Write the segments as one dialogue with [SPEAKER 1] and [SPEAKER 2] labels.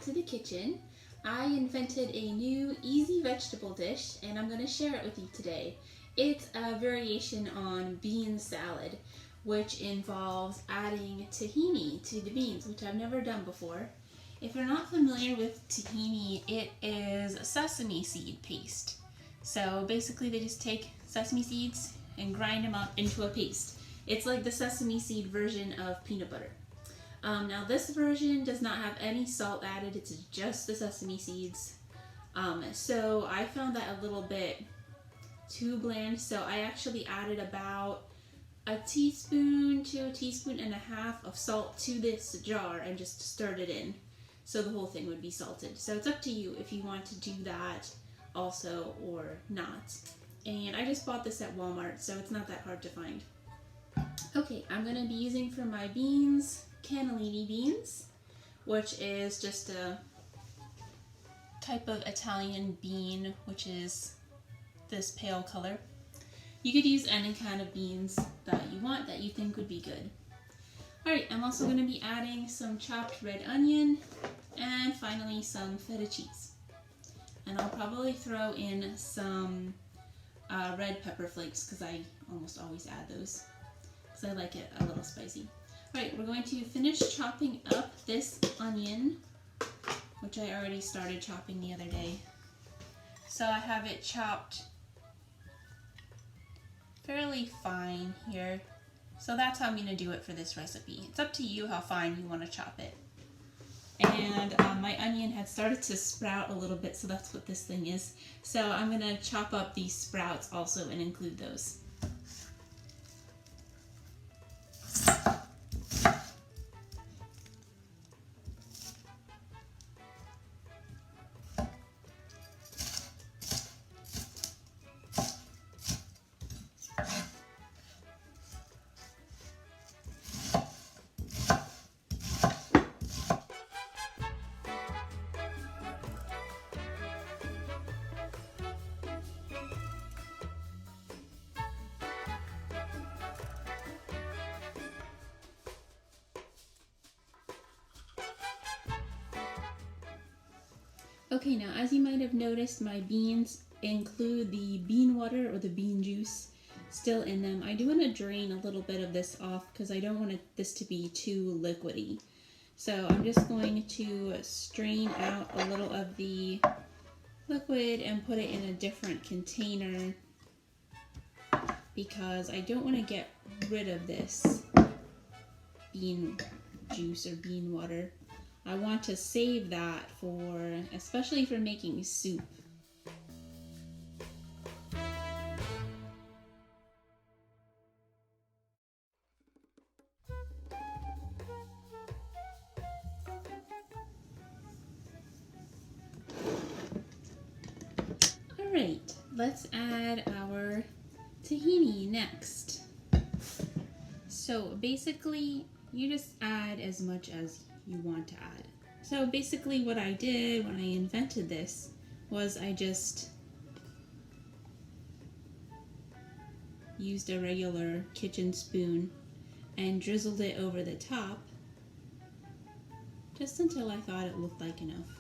[SPEAKER 1] to the kitchen. I invented a new easy vegetable dish and I'm going to share it with you today. It's a variation on bean salad, which involves adding tahini to the beans, which I've never done before. If you're not familiar with tahini, it is sesame seed paste. So basically they just take sesame seeds and grind them up into a paste. It's like the sesame seed version of peanut butter. Now this version does not have any salt added, it's just the sesame seeds. So I found that a little bit too bland, so I actually added about a teaspoon to a teaspoon and a half of salt to this jar and just stirred it in. So the whole thing would be salted. So it's up to you if you want to do that also or not. And I just bought this at Walmart, so it's not that hard to find. Okay, I'm going to be using for my beans Cannellini beans, which is just a type of Italian bean, which is this pale color. You could use any kind of beans that you want that you think would be good. Alright, I'm also going to be adding some chopped red onion and finally some feta cheese. And I'll probably throw in some red pepper flakes because I almost always add those because I like it a little spicy. Alright, we're going to finish chopping up this onion, which I already started chopping the other day. So I have it chopped fairly fine here. So that's how I'm going to do it for this recipe. It's up to you how fine you want to chop it. And my onion had started to sprout a little bit, so that's what this thing is. So I'm going to chop up these sprouts also and include those. Okay, now as you might have noticed, my beans include the bean water or the bean juice still in them. I do want to drain a little bit of this off because I don't want this to be too liquidy. So I'm just going to strain out a little of the liquid and put it in a different container because I don't want to get rid of this bean juice or bean water. I want to save that for, especially for making soup. Alright, let's add our tahini next. So basically, you just add as much as you want to add. So basically what I did when I invented this was I just used a regular kitchen spoon and drizzled it over the top just until I thought it looked like enough.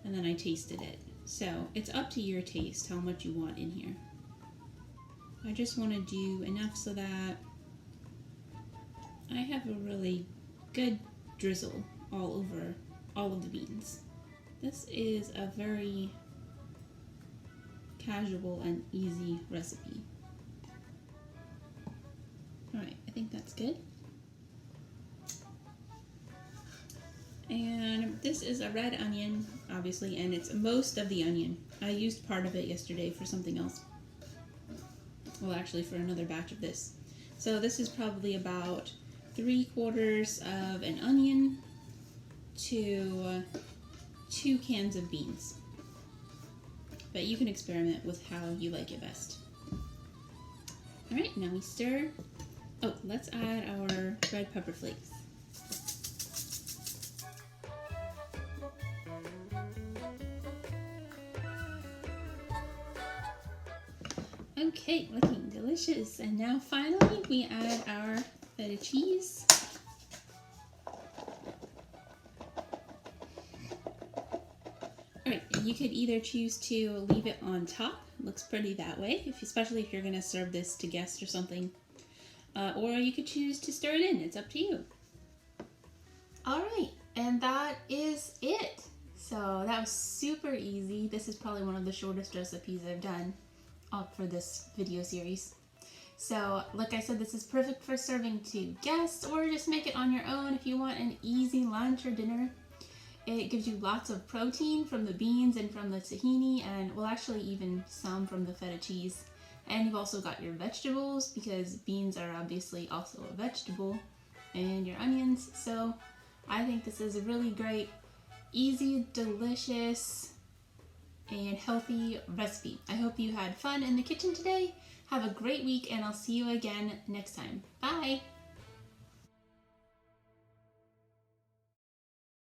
[SPEAKER 1] And then I tasted it. So it's up to your taste how much you want in here. I just want to do enough so that I have a really good drizzle all over all of the beans. This is a very casual and easy recipe. Alright, I think that's good. And this is a red onion, obviously, and it's most of the onion. I used part of it yesterday for something else. Well, actually for another batch of this. So this is probably about 3/4 of an onion to 2 cans of beans. But you can experiment with how you like it best. Alright, now we stir. Oh, let's add our red pepper flakes. Okay, looking delicious. And now finally we add our feta cheese. you could either choose to leave it on top, looks pretty that way, especially if you're going to serve this to guests or something, or you could choose to stir it in. It's up to you. Alright, and that is it. So that was super easy. This is probably one of the shortest recipes I've done for this video series. So like I said, this is perfect for serving to guests, or just make it on your own if you want an easy lunch or dinner. It gives you lots of protein from the beans and from the tahini, and well, actually even some from the feta cheese. And you've also got your vegetables, because beans are obviously also a vegetable, and your onions. So I think this is a really great, easy, delicious, and healthy recipe. I hope you had fun in the kitchen today. Have a great week, and I'll see you again next time. Bye!